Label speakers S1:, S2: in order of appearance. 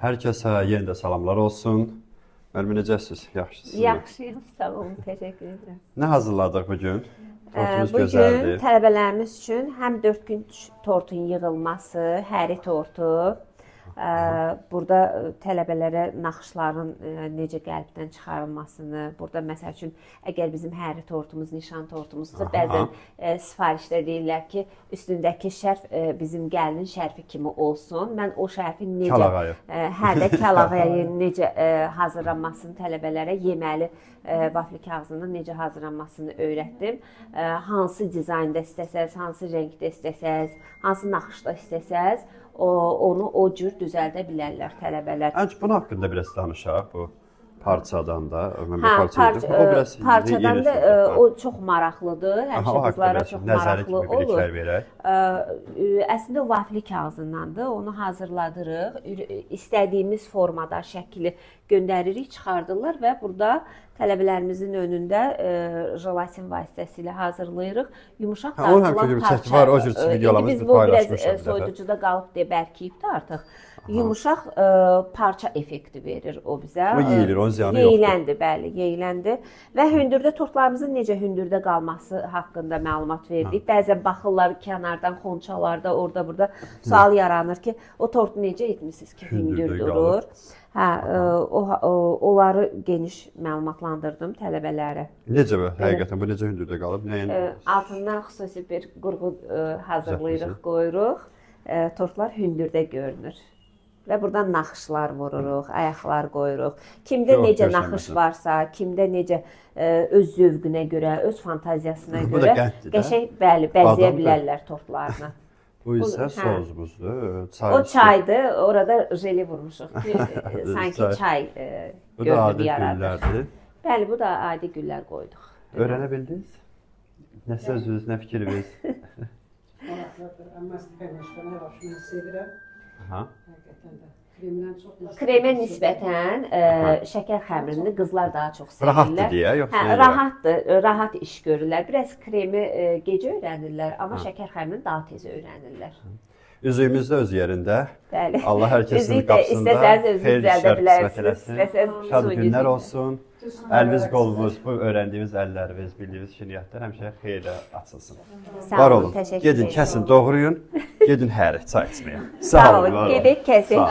S1: Hər kəsə yenə də salamlar olsun. Müəllimə necəsiniz? Yaxşısınız?
S2: Yaxşıyam, sağ olun, təşəkkür edirəm.
S1: Nə hazırladıq bugün? Tortumuz
S2: Bugün
S1: gözəldir.
S2: tələbələrimiz üçün həm 4 gün tortun yığılması, həri tortu, burada tələbələrə naxışların necə qəlbdən çıxarılmasını, burada məsəl üçün əgər bizim həri tortumuz, nişan tortumuzsa bəzən sifarişdə deyirlər ki, üstündəki şərf bizim gəlinin şərfi kimi olsun. Mən o şərfin necə kəlağayı necə hazırlanmasını tələbələrə yeməli vafli kağızında necə hazırlanmasını öyrətdim. Hansı dizaynda istəsəz, hansı rəngdə istəsəz, hansı naxışda istəsəz, onu o cür düzəldə bilərlər tələbələr.
S1: Bunun haqqında biraz danışaq, bu parçadan da.
S2: Parçadan da o çox maraqlıdır, həmişə qızlara çox maraqlı olur. Əslində vafli kağızındandır, onu hazırladırıq, istədiyimiz formada şəkili göndəririk, çıxardırlar və burada tələbələrimizin önündə jelatin vasitəsilə hazırlayırıq. Yumuşaq dartılan parça. Biz bu biraz soyuducuda qalıb deyə bərkiyib də artıq. Yumuşaq parça effekti verir o bizə.
S1: O yeyilir, onun ziyanı yoxdur.
S2: Yeyiləndi, bəli, yeyiləndi. Və hündürdə tortlarımızın necə hündürdə qalması haqqında məlumat verdik. Bəzən baxırlar kənardan, xonçalarda, orada burada sual yaranır ki, o tortu necə etmişsiniz ki, hündür durur. Onları geniş məlumatlandırdım tələbələrə.
S1: Necə bu? Həqiqətən bu necə hündürdə qalıb?
S2: Altından xüsusi bir qurğu hazırlayırıq, qoyuruq. Tortlar hündürdə görünür. Və buradan naxışlar vururuq, ayaqlar qoyuruq. Kimdə necə naxış varsa, kimdə necə öz zövqünə görə, öz fantaziyasına görə qəşəng bəzəyə bilərlər tortlarını.
S1: Bu isə sozumuzdur.
S2: O çaydır, orada jeli vurmuşuq ki, sanki çay görünümü yaradır. Bəli, bu da adi güllər qoyduq.
S1: Öyrənə bildiniz? Nə sözünüz, nə fikriniz?
S3: Amma paylaşmanı başını sevirəm.
S2: Kremə nisbətən şəkər xəmirini qızlar daha çox sevirlər.
S1: Rahatdır deyə, yoxsa elə?
S2: Rahatdır, rahat iş görürlər. Biraz kremi gecə öyrənirlər, amma şəkər xəmirini daha tez öyrənirlər.
S1: Üzüyümüz də öz yerində.
S2: Bəli.
S1: Allah hər kəsin qapısında xeyir şər qismət eləsin. Şad günlər olsun. Əliniz, qolunuz, bu öyrəndiyimiz əlləriniz, bildiyiniz şirniyyatlar həmişə xeyirlə açılsın. Var olun, gedin, kəsin, doğrayın, gedin həri, çay içməyə.
S2: Sağ olun, gedin, kəsin.